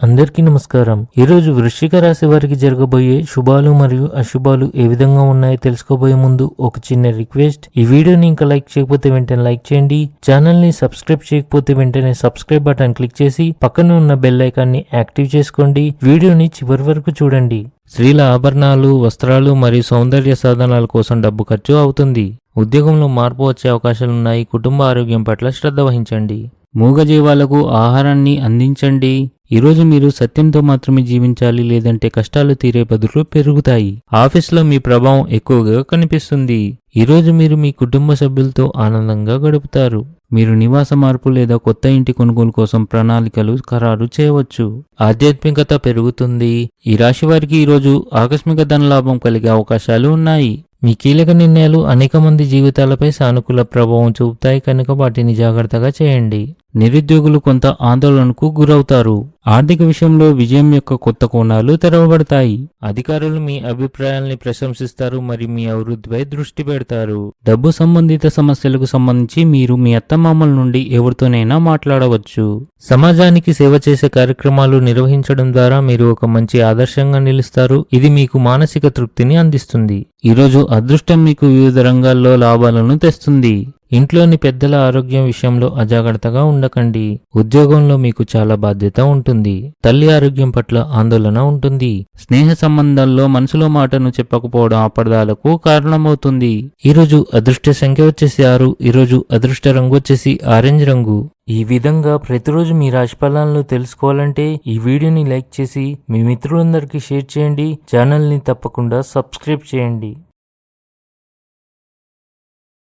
అందరికీ నమస్కారం. ఈరోజు వృశ్చిక రాశి వారికి జరగబోయే శుభాలు మరియు అశుభాలు ఏ విధంగా ఉన్నాయో తెలుసుకోబోయే ముందు ఒక చిన్న రిక్వెస్ట్. ఈ వీడియోని ఇంకా లైక్ చేయకపోతే వెంటనే లైక్ చేయండి. ఛానల్ ని సబ్స్క్రైబ్ చేయకపోతే వెంటనే సబ్స్క్రైబ్ బటన్ క్లిక్ చేసి పక్కన ఉన్న బెల్ ఐకాన్ ని యాక్టివ్ చేసుకోండి. వీడియోని చివరి వరకు చూడండి. స్త్రీల ఆభరణాలు, వస్త్రాలు మరియు సౌందర్య సాధనాల కోసం డబ్బు ఖర్చు అవుతుంది. ఉద్యోగంలో మార్పు వచ్చే అవకాశాలున్నాయి. కుటుంబ ఆరోగ్యం పట్ల శ్రద్ధ వహించండి. మూగజీవాలకు ఆహారాన్ని అందించండి. ఈరోజు మీరు సత్యంతో మాత్రమే జీవించాలి, లేదంటే కష్టాలు తీరే బదులు పెరుగుతాయి. ఆఫీస్లో మీ ప్రభావం ఎక్కువగా కనిపిస్తుంది. ఈరోజు మీరు మీ కుటుంబ సభ్యులతో ఆనందంగా గడుపుతారు. మీరు నివాస మార్పు లేదా కొత్త ఇంటి కొనుగోలు కోసం ప్రణాళికలు ఖరారు చేయవచ్చు. ఆధ్యాత్మికత పెరుగుతుంది. ఈ రాశి వారికి ఈరోజు ఆకస్మిక ధనలాభం కలిగే అవకాశాలు ఉన్నాయి. మీ కీలక నిర్ణయాలు అనేక మంది జీవితాలపై సానుకూల ప్రభావం చూపుతాయి కనుక వాటిని జాగ్రత్తగా చేయండి. నిరుద్యోగులు కొంత ఆందోళనకు గురవుతారు. ఆర్థిక విషయంలో విజయం యొక్క కొత్త కోణాలు తెరవబడతాయి. అధికారులు మీ అభిప్రాయాల్ని ప్రశంసిస్తారు మరియు మీ అభివృద్ధిపై దృష్టి పెడతారు. డబ్బు సంబంధిత సమస్యలకు సంబంధించి మీరు మీ అత్తమామల నుండి ఎవరితోనైనా మాట్లాడవచ్చు. సమాజానికి సేవ చేసే కార్యక్రమాలు నిర్వహించడం ద్వారా మీరు ఒక మంచి ఆదర్శంగా నిలుస్తారు. ఇది మీకు మానసిక తృప్తిని అందిస్తుంది. ఈరోజు అదృష్టం మీకు వివిధ రంగాల్లో లాభాలను తెస్తుంది. ఇంట్లోని పెద్దల ఆరోగ్యం విషయంలో అజాగ్రత్తగా ఉండకండి. ఉద్యోగంలో మీకు చాలా బాధ్యత ఉంటుంది. తల్లి ఆరోగ్యం పట్ల ఆందోళన ఉంటుంది. స్నేహ సంబంధాల్లో మనసులో మాటను చెప్పకపోవడం అపార్థాలకు కారణమవుతుంది. ఈరోజు అదృష్ట సంఖ్య వచ్చేసి 6. ఈరోజు అదృష్ట రంగు వచ్చేసి ఆరెంజ్ రంగు. ఈ విధంగా ప్రతిరోజు మీ రాశి ఫలాలను తెలుసుకోవాలంటే ఈ వీడియోని లైక్ చేసి మీ మిత్రులందరికీ షేర్ చేయండి. ఛానల్ని తప్పకుండా సబ్స్క్రైబ్ చేయండి.